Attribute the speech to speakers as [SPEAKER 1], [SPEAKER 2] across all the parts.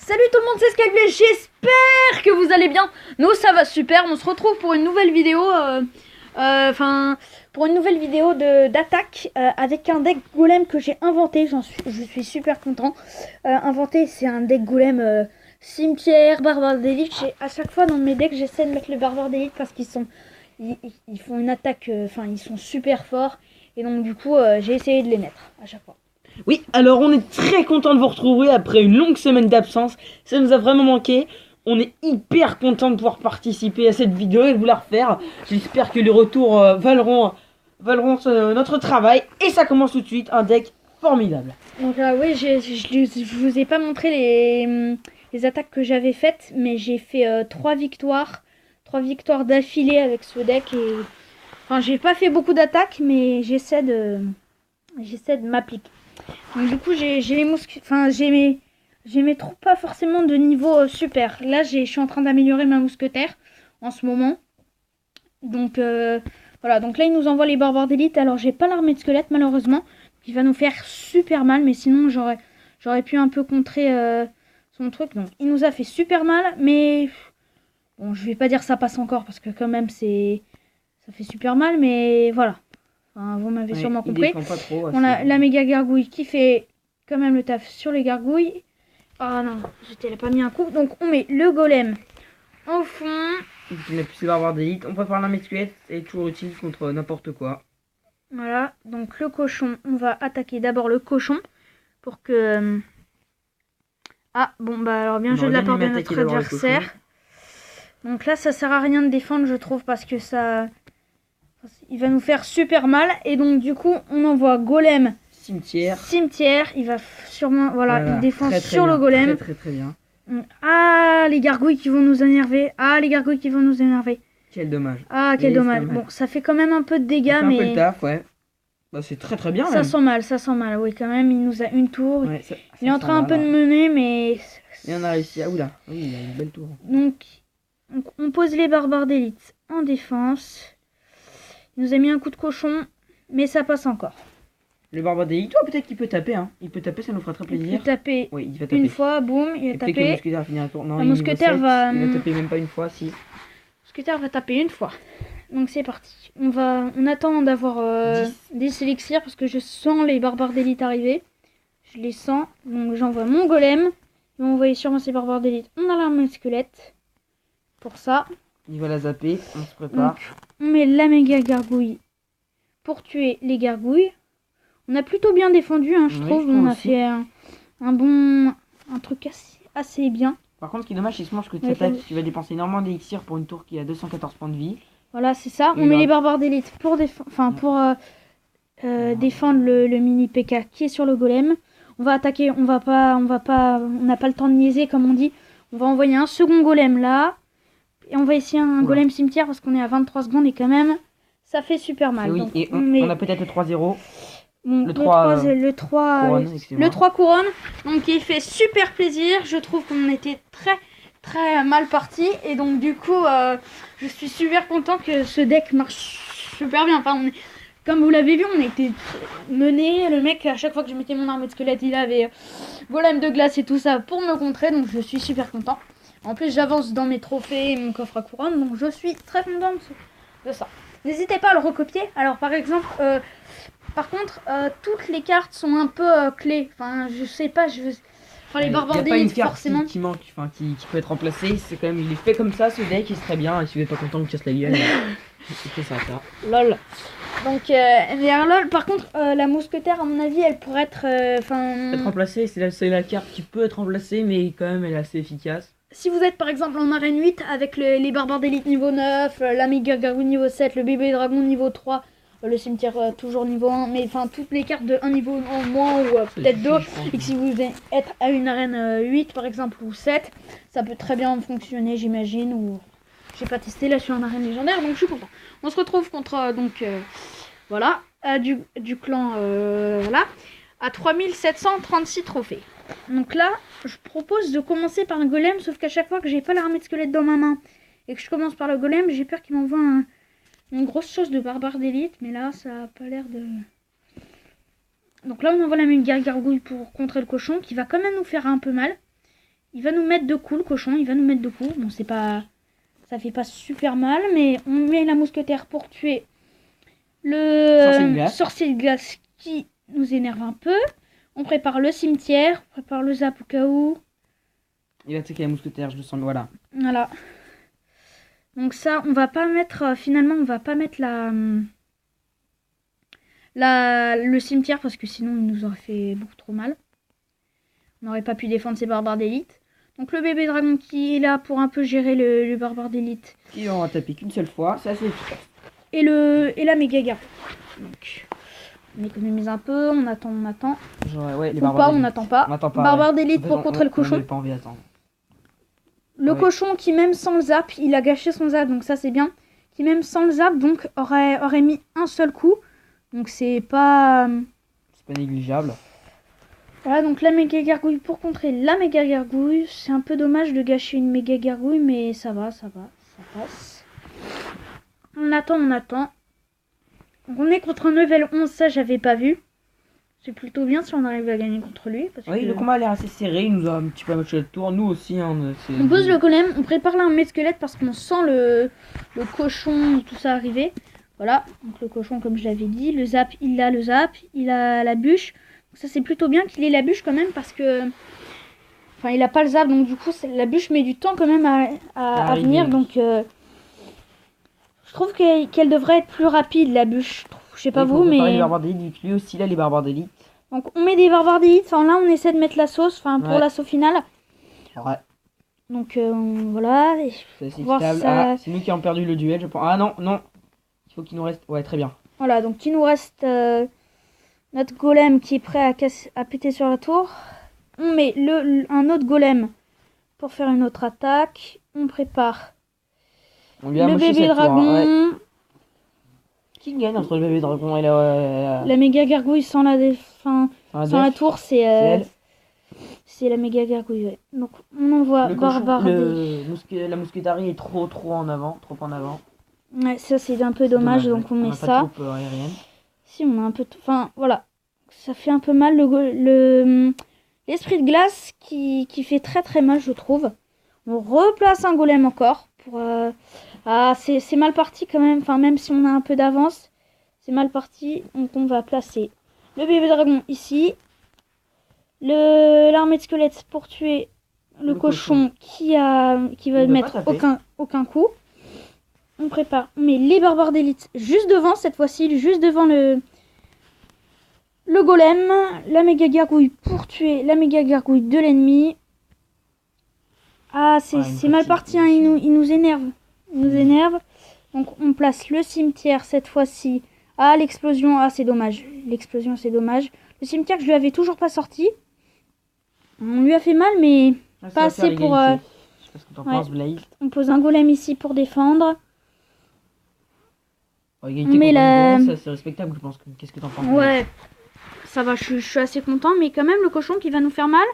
[SPEAKER 1] Salut tout le monde, c'est Skagblé, j'espère que vous allez bien. Nous ça va super, on se retrouve pour une nouvelle vidéo, d'attaque avec un deck golem que j'ai inventé, je suis super content. Inventé, c'est un deck golem cimetière, barbare d'élite. À chaque fois dans mes decks j'essaie de mettre le barbare d'élite parce qu'ils font une attaque, ils sont super forts. Et donc du coup j'ai essayé de les mettre à chaque fois.
[SPEAKER 2] Oui, alors on est très content de vous retrouver après une longue semaine d'absence. Ça nous a vraiment manqué. On est hyper content de pouvoir participer à cette vidéo et de vous la refaire. J'espère que les retours valeront notre travail. Et ça commence tout de suite, un deck formidable.
[SPEAKER 1] Donc oui, je vous ai pas montré les attaques que j'avais faites, mais j'ai fait 3 victoires d'affilée avec ce deck. Et enfin, j'ai pas fait beaucoup d'attaques, mais j'essaie de m'appliquer. Donc du coup, j'ai mes troupes pas forcément de niveau super. Là, je suis en train d'améliorer ma mousquetaire en ce moment. Donc voilà, donc là il nous envoie les barbares d'élite. Alors j'ai pas l'armée de squelettes malheureusement, qui va nous faire super mal, mais sinon j'aurais pu un peu contrer son truc. Donc il nous a fait super mal, mais bon, je vais pas dire ça passe encore parce que quand même ça fait super mal, mais voilà. Enfin, vous m'avez sûrement compris. On a la méga gargouille qui fait quand même le taf sur les gargouilles. Ah non, j'étais pas mis un coup. Donc on met le golem au fond.
[SPEAKER 2] On met plus les barbares d'élite. On prépare l'armée de squelettes, c'est toujours utile contre n'importe quoi.
[SPEAKER 1] Voilà, donc le cochon, on va attaquer d'abord le cochon pour que... Ah bon bah alors bien joué de la part de notre adversaire. Donc là ça sert à rien de défendre je trouve parce que ça... Il va nous faire super mal et donc du coup on envoie golem cimetière, il va sûrement voilà, il défend très sur bien, le golem.
[SPEAKER 2] Très bien.
[SPEAKER 1] Ah les gargouilles qui vont nous énerver. Quel dommage. Ah quel dommage. Bon ça fait quand même un peu de dégâts mais...
[SPEAKER 2] un peu le taf, ouais. Bah, c'est très bien.
[SPEAKER 1] Ça sent mal, oui quand même, il nous a une tour. Ouais, il est en train un peu de mener mais...
[SPEAKER 2] Et on a réussi, oula, oui il a une belle tour.
[SPEAKER 1] Donc on pose les barbares d'élite en défense. Il nous a mis un coup de cochon, mais ça passe encore.
[SPEAKER 2] Le barbare d'élite, toi peut-être qu'il peut taper, hein. Il peut taper, ça nous fera très plaisir.
[SPEAKER 1] Il peut taper,
[SPEAKER 2] oui, il va taper.
[SPEAKER 1] Une fois, boum, il a tapé.
[SPEAKER 2] Le mousquetaire finit un tour. Non,
[SPEAKER 1] le mousquetaire va...
[SPEAKER 2] Il va taper même pas une fois, si.
[SPEAKER 1] Le mousquetaire va taper une fois. Donc c'est parti. On attend d'avoir 10 élixirs parce que je sens les barbares d'élite arriver. Je les sens. Donc j'envoie mon golem. Ils vont envoyer sûrement ces barbares d'élite. On a l'armée de squelette. Pour ça.
[SPEAKER 2] Il va la zapper, on se prépare.
[SPEAKER 1] Donc, on met la méga gargouille pour tuer les gargouilles. On a plutôt bien défendu, hein, je trouve. On a fait un truc assez bien.
[SPEAKER 2] Par contre, ce qui est dommage, c'est que tu vas dépenser énormément d'élixir pour une tour qui a 214 points de vie.
[SPEAKER 1] Voilà, c'est ça. On met les barbares d'élite pour défendre le mini PK qui est sur le golem. On va attaquer, on n'a pas le temps de niaiser comme on dit. On va envoyer un second golem là. Et on va essayer un golem cimetière parce qu'on est à 23 secondes et quand même, ça fait super mal.
[SPEAKER 2] Oui,
[SPEAKER 1] donc,
[SPEAKER 2] et on a peut-être le 3-0.
[SPEAKER 1] Bon, le 3 couronnes. Donc il fait super plaisir. Je trouve qu'on était très mal parti. Et donc du coup, je suis super content que ce deck marche super bien. Enfin, comme vous l'avez vu, on était mené. Le mec, à chaque fois que je mettais mon armée de squelette, il avait golem de glace et tout ça pour me contrer. Donc je suis super content. En plus, j'avance dans mes trophées et mon coffre à couronne, donc je suis très content de ça. N'hésitez pas à le recopier. Alors, par exemple, par contre, toutes les cartes sont un peu clés. Enfin, je sais pas, enfin, les barbares d'élite, forcément.
[SPEAKER 2] Qui manque, qui peut être remplacé. C'est quand même, il est fait comme ça, ce deck, il est très bien. Et si vous n'êtes pas content, vous casse la gueule. C'est ça.
[SPEAKER 1] Lol. Donc, lol. Par contre, la mousquetaire, à mon avis, elle pourrait être,
[SPEAKER 2] être remplacée. C'est la carte qui peut être remplacée, mais quand même, elle est assez efficace.
[SPEAKER 1] Si vous êtes par exemple en arène 8 avec les barbares d'élite niveau 9, la méga gargouille niveau 7, le bébé dragon niveau 3, le cimetière toujours niveau 1, mais enfin toutes les cartes de 1 niveau en moins ou peut-être 2, et que si vous êtes à une arène 8 par exemple ou 7, ça peut très bien fonctionner j'imagine, ou j'ai pas testé, là je suis en arène légendaire donc je suis content. On se retrouve contre voilà, du clan voilà, à 3736 trophées. Donc là, je propose de commencer par un golem, sauf qu'à chaque fois que j'ai pas l'armée de squelette dans ma main et que je commence par le golem, j'ai peur qu'il m'envoie une grosse chose de barbare d'élite, mais là, ça a pas l'air de... Donc là, on envoie la méga gargouille pour contrer le cochon, qui va quand même nous faire un peu mal. Il va nous mettre 2 coups, le cochon. Il va nous mettre 2 coups. Bon, c'est pas... Ça fait pas super mal, mais on met la mousquetaire pour tuer le sorcier de glace qui nous énerve un peu. On prépare le cimetière, on prépare le zap au cas où.
[SPEAKER 2] Il va attaquer la mousquetaire, je le sens, voilà.
[SPEAKER 1] Voilà. Donc ça, on va pas mettre, finalement, on va pas mettre le cimetière parce que sinon il nous aurait fait beaucoup trop mal. On n'aurait pas pu défendre ces barbares d'élite. Donc le bébé dragon qui est là pour un peu gérer le barbare d'élite.
[SPEAKER 2] Qui aura tapé qu'une seule fois, c'est assez efficace.
[SPEAKER 1] Et la méga garde. Donc on économise un peu, on attend.
[SPEAKER 2] Genre, ouais, les
[SPEAKER 1] barbares on n'attend pas. Barbare d'élite
[SPEAKER 2] en fait,
[SPEAKER 1] pour contrer le cochon.
[SPEAKER 2] On pas envie d'attendre.
[SPEAKER 1] Le cochon qui même sans le zap, il a gâché son zap, donc ça c'est bien. Qui même sans le zap, donc aurait mis un seul coup. Donc c'est pas
[SPEAKER 2] négligeable.
[SPEAKER 1] Voilà, donc la méga gargouille pour contrer la méga gargouille. C'est un peu dommage de gâcher une méga gargouille, mais ça passe. On attend. Donc on est contre un level 11, ça j'avais pas vu. C'est plutôt bien si on arrive à gagner contre lui. Parce
[SPEAKER 2] oui,
[SPEAKER 1] que...
[SPEAKER 2] le combat a l'air assez serré, il nous a un petit peu amoché le tour, nous aussi. Hein,
[SPEAKER 1] on pose le golem, on prépare l'armée de squelettes parce qu'on sent le cochon, tout ça arriver. Voilà, donc le cochon comme je l'avais dit, le zap, il a la bûche. Donc ça c'est plutôt bien qu'il ait la bûche quand même parce que... Enfin il a pas le zap, donc du coup la bûche met du temps quand même à venir. Donc je trouve qu'elle devrait être plus rapide la bûche. Je sais pas vous, mais...
[SPEAKER 2] les barbares d'élite, lui aussi là les barbares d'élite.
[SPEAKER 1] Donc on met des barbares d'élite, enfin là on essaie de mettre la sauce, enfin pour l'assaut final.
[SPEAKER 2] Ouais.
[SPEAKER 1] Donc voilà.
[SPEAKER 2] C'est stable. Ça... Ah, c'est nous qui avons perdu le duel, je pense. Ah non. Il faut qu'il nous reste... Ouais, très bien.
[SPEAKER 1] Voilà, donc il nous reste notre golem qui est prêt à péter sur la tour. On met un autre golem pour faire une autre attaque. On prépare le bébé dragon.
[SPEAKER 2] Qui gagne entre le bébé dragon et la
[SPEAKER 1] méga gargouille sans la tour, c'est la méga gargouille. Ouais. Donc on envoie barbare.
[SPEAKER 2] La mousquetarie est trop en avant.
[SPEAKER 1] Ouais, ça c'est un peu dommage, donc on met ça. Si on a un peu... Enfin voilà, ça fait un peu mal l'esprit de glace qui fait très mal je trouve. On replace un golem encore pour... c'est mal parti quand même, enfin même si on a un peu d'avance, c'est mal parti. Donc on va placer le bébé dragon ici, l'armée de squelettes pour tuer le cochon qui va mettre aucun coup. On prépare, on met les barbares d'élite juste devant cette fois-ci, juste devant le golem, la méga gargouille pour tuer la méga gargouille de l'ennemi. Ah c'est mal parti, hein, il nous énerve. Donc on place le cimetière cette fois-ci. Ah l'explosion, c'est dommage. L'explosion c'est dommage. Le cimetière je lui avais toujours pas sorti. On lui a fait mal mais pas assez pour...
[SPEAKER 2] Je sais pas ce que t'en penses, Blaze.
[SPEAKER 1] On pose un golem ici pour défendre.
[SPEAKER 2] Mais ça c'est respectable je pense. Qu'est-ce que t'en penses?
[SPEAKER 1] Ouais, ça va, je suis assez content. Mais quand même le cochon qui va nous faire mal.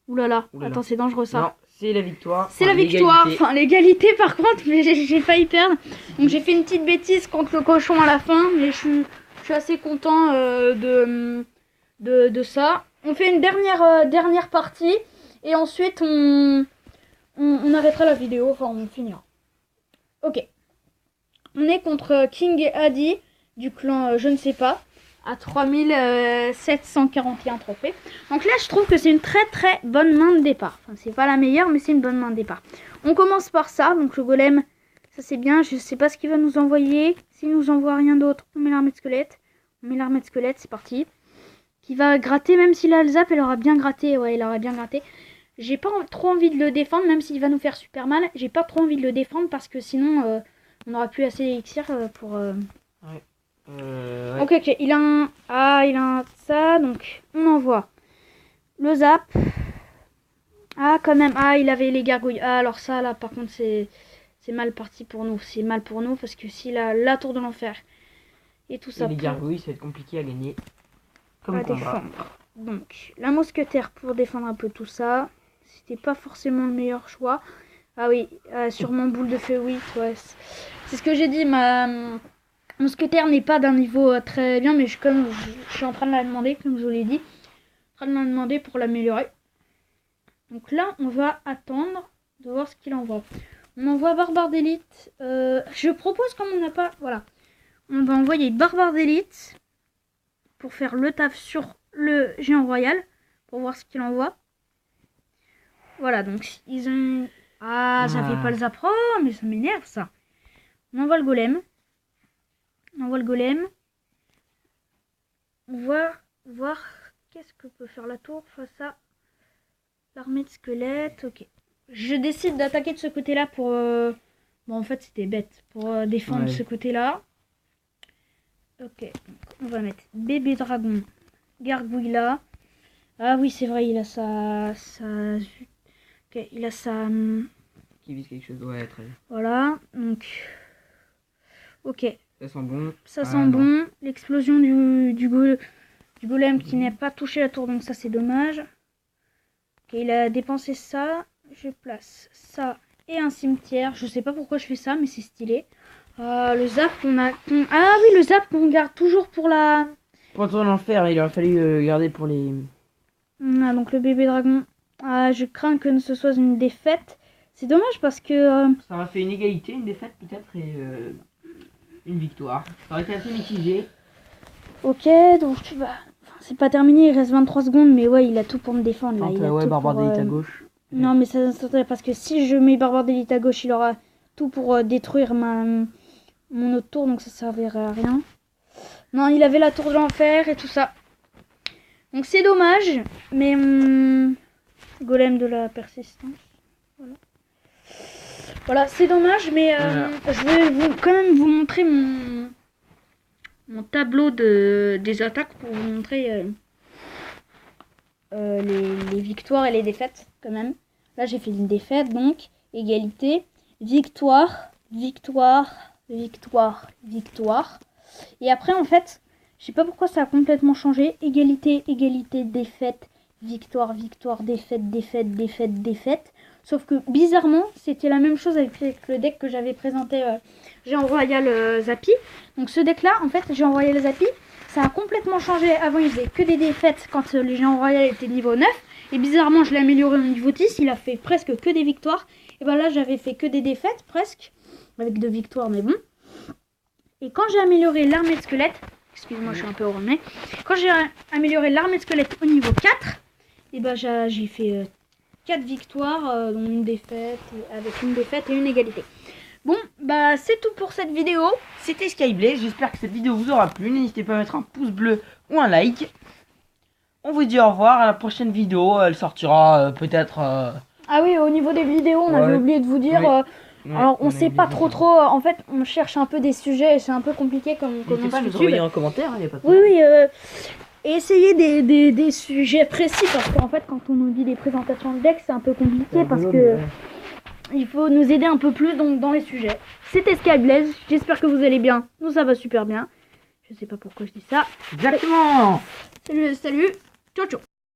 [SPEAKER 1] Oulala, attends c'est dangereux ça.
[SPEAKER 2] Non. C'est la victoire.
[SPEAKER 1] C'est la victoire. Enfin, l'égalité par contre, mais j'ai failli perdre. Donc j'ai fait une petite bêtise contre le cochon à la fin, mais je suis assez content de ça. On fait une dernière partie et ensuite on arrêtera la vidéo. Enfin, on finira. Ok. On est contre King et Adi du clan je ne sais pas. À 3741 trophées. Donc là, je trouve que c'est une très bonne main de départ. Enfin, c'est pas la meilleure, mais c'est une bonne main de départ. On commence par ça. Donc le golem, ça c'est bien. Je sais pas ce qu'il va nous envoyer. S'il nous envoie rien d'autre, on met l'armée de squelette. C'est parti. Qui va gratter, même s'il a le zap, elle aura bien gratté. Ouais, il aura bien gratté. J'ai pas trop envie de le défendre, même s'il va nous faire super mal. J'ai pas trop envie de le défendre parce que sinon, on n'aura plus assez d'élixir pour...
[SPEAKER 2] Ouais. Ouais.
[SPEAKER 1] Ok, il a un... il a un ça, donc on envoie le zap. Quand même, il avait les gargouilles. Alors ça, là, par contre, c'est mal parti pour nous. C'est mal pour nous, parce que s'il a la tour de l'enfer et tout ça...
[SPEAKER 2] les gargouilles, ça va être compliqué à gagner. Comme
[SPEAKER 1] défendre. Donc, la mousquetaire pour défendre un peu tout ça. C'était pas forcément le meilleur choix. Ah oui, sûrement boule de feu, oui. Ouais, c'est ce que j'ai dit, ma... mousquetaire n'est pas d'un niveau très bien, mais comme je suis en train de la demander, comme je vous l'ai dit. en train de me demander pour l'améliorer. Donc là, on va attendre de voir ce qu'il envoie. On envoie Barbare d'élite. Je propose, comme on n'a pas... Voilà. On va envoyer Barbare d'élite pour faire le taf sur le géant royal. Pour voir ce qu'il envoie. Voilà, donc ils ont... Ah, ça fait pas le Zapro, mais ça m'énerve ça. On envoie le golem. On va voir qu'est-ce que peut faire la tour face à l'armée de squelettes. Ok. Je décide d'attaquer de ce côté-là pour... Bon, en fait, c'était bête. Pour défendre ce côté-là. Ok. Donc, on va mettre bébé dragon. Gargouille là. Ah oui, c'est vrai, il a sa... Ok, il a sa...
[SPEAKER 2] Qui vise quelque chose, ouais, très bien.
[SPEAKER 1] Voilà, donc... Ok.
[SPEAKER 2] Ça sent bon.
[SPEAKER 1] Ça sent bon. L'explosion du golem qui n'a pas touché la tour, donc ça c'est dommage. Ok, il a dépensé ça. Je place ça et un cimetière. Je sais pas pourquoi je fais ça, mais c'est stylé. Le zap qu'on a... Ah oui, le zap qu'on garde toujours pour la...
[SPEAKER 2] Pour ton enfer, il aurait fallu garder pour les...
[SPEAKER 1] Ah, donc le bébé dragon. Ah, je crains que ce soit une défaite. C'est dommage parce que...
[SPEAKER 2] Ça aurait fait une égalité, une défaite peut-être et une victoire. Ça aurait été assez mitigé.
[SPEAKER 1] Ok, donc tu vas... Enfin, c'est pas terminé, il reste 23 secondes, mais ouais, il a tout pour me défendre. Là. Il a tout
[SPEAKER 2] Barbare
[SPEAKER 1] pour,
[SPEAKER 2] d'élite à gauche.
[SPEAKER 1] Non, mais ça parce que si je mets Barbare d'élite à gauche, il aura tout pour détruire mon autre tour, donc ça servirait à rien. Non, il avait la tour de l'enfer et tout ça. Donc c'est dommage, mais... golem de la persistance. Voilà, c'est dommage, mais je vais quand même vous montrer mon tableau des attaques pour vous montrer les victoires et les défaites quand même. Là, j'ai fait une défaite, donc égalité, victoire, victoire, victoire, victoire. Et après, en fait, je sais pas pourquoi ça a complètement changé. Égalité, égalité, défaite, victoire, victoire, défaite, défaite, défaite, défaite. Sauf que bizarrement, c'était la même chose avec le deck que j'avais présenté Géant Royal Zappy. Donc ce deck là, en fait, Géant Royal Zappy, ça a complètement changé. Avant, il faisait que des défaites quand le Géant Royal était niveau 9. Et bizarrement, je l'ai amélioré au niveau 10. Il a fait presque que des victoires. Et ben là, j'avais fait que des défaites, presque. Avec 2 victoires, mais bon. Et quand j'ai amélioré l'armée de squelettes, excuse-moi, je suis un peu remet. Quand j'ai amélioré l'armée de squelettes au niveau 4, et ben j'ai fait 4 victoires, dont une défaite, avec une défaite et une égalité. Bon, bah c'est tout pour cette vidéo.
[SPEAKER 2] C'était Skyblaze, j'espère que cette vidéo vous aura plu. N'hésitez pas à mettre un pouce bleu ou un like. On vous dit au revoir, à la prochaine vidéo. Elle sortira peut-être...
[SPEAKER 1] Ah oui, au niveau des vidéos, on avait oublié de vous dire... alors on sait pas trop, en fait on cherche un peu des sujets et c'est un peu compliqué comme
[SPEAKER 2] n'hésitez pas à nous envoyer en commentaire, y a pas de
[SPEAKER 1] problème. Oui, et essayer des sujets précis parce qu'en fait quand on nous dit des présentations de deck c'est un peu compliqué parce que il faut nous aider un peu plus dans les sujets. C'était Skyblaze, j'espère que vous allez bien, nous ça va super bien. Je sais pas pourquoi je dis ça.
[SPEAKER 2] Exactement.
[SPEAKER 1] Salut, ciao ciao.